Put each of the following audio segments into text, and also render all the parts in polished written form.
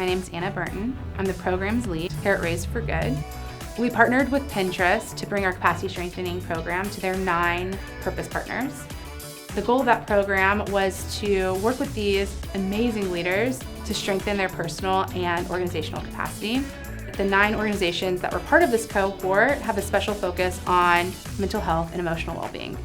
My name's Anna Burton. I'm the program's lead here at Raised for Good. We partnered with Pinterest to bring our capacity strengthening program to their 9 purpose partners. The goal of that program was to work with these amazing leaders to strengthen their personal and organizational capacity. The 9 organizations that were part of this cohort have a special focus on mental health and emotional well-being.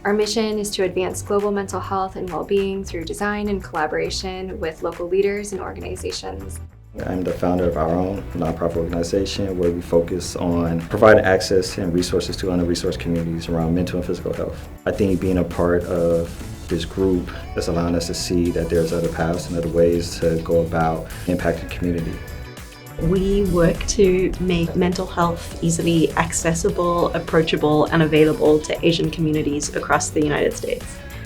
Our mission is to advance global mental health and well-being through design and collaboration with local leaders and organizations. I'm the founder of our own nonprofit organization where we focus on providing access and resources to under-resourced communities around mental and physical health. I think being a part of this group is allowing us to see that there's other paths and other ways to go about impacting the community. We work to make mental health easily accessible, approachable, and available to Asian communities across the United States.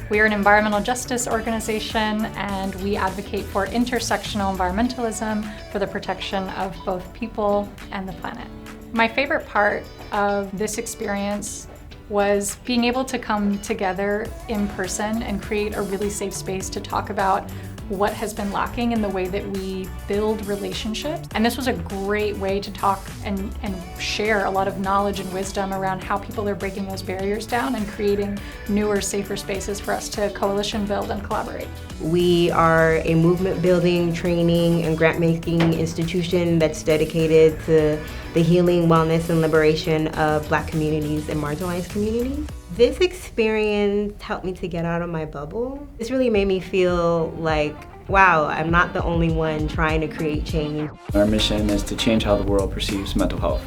We are an environmental justice organization, and we advocate for intersectional environmentalism for the protection of both people and the planet. My favorite part of this experience was being able to come together in person and create a really safe space to talk about what has been lacking in the way that we build relationships. And this was a great way to talk and share a lot of knowledge and wisdom around how people are breaking those barriers down and creating newer, safer spaces for us to coalition build and collaborate. We are a movement building, training, and grant making institution that's dedicated to the healing, wellness, and liberation of Black communities and marginalized communities. This experience helped me to get out of my bubble. This really made me feel like, wow, I'm not the only one trying to create change. Our mission is to change how the world perceives mental health.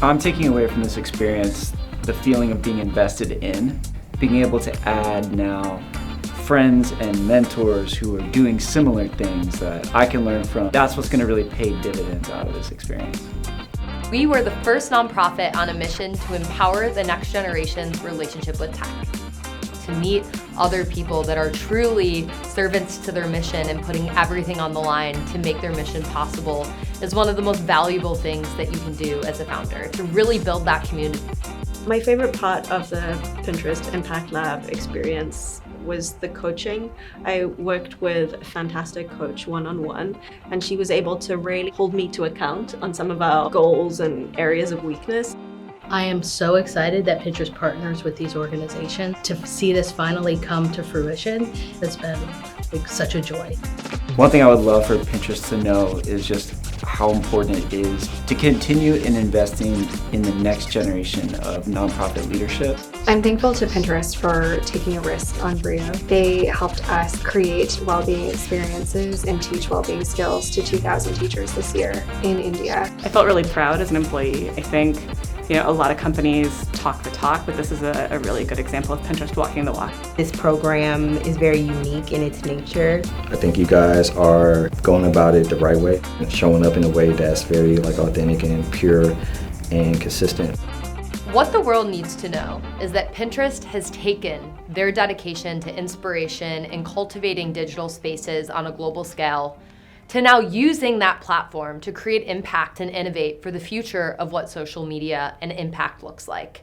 I'm taking away from this experience the feeling of being invested in, being able to add now friends and mentors who are doing similar things that I can learn from. That's what's going to really pay dividends out of this experience. We were the first nonprofit on a mission to empower the next generation's relationship with tech. To meet other people that are truly servants to their mission and putting everything on the line to make their mission possible is one of the most valuable things that you can do as a founder, to really build that community. My favorite part of the Pinterest Impact Lab experience was the coaching. I worked with a fantastic coach one-on-one, and she was able to really hold me to account on some of our goals and areas of weakness. I am so excited that Pinterest partners with these organizations to see this finally come to fruition. It's been like such a joy. One thing I would love for Pinterest to know is just how important it is to continue in investing in the next generation of nonprofit leadership. I'm thankful to Pinterest for taking a risk on Brio. They helped us create well-being experiences and teach well-being skills to 2,000 teachers this year in India. I felt really proud as an employee. I think a lot of companies talk the talk, but this is a really good example of Pinterest walking the walk. This program is very unique in its nature. I think you guys are going about it the right way and showing up in a way that's very authentic and pure and consistent. What the world needs to know is that Pinterest has taken their dedication to inspiration and cultivating digital spaces on a global scale to now using that platform to create impact and innovate for the future of what social media and impact looks like.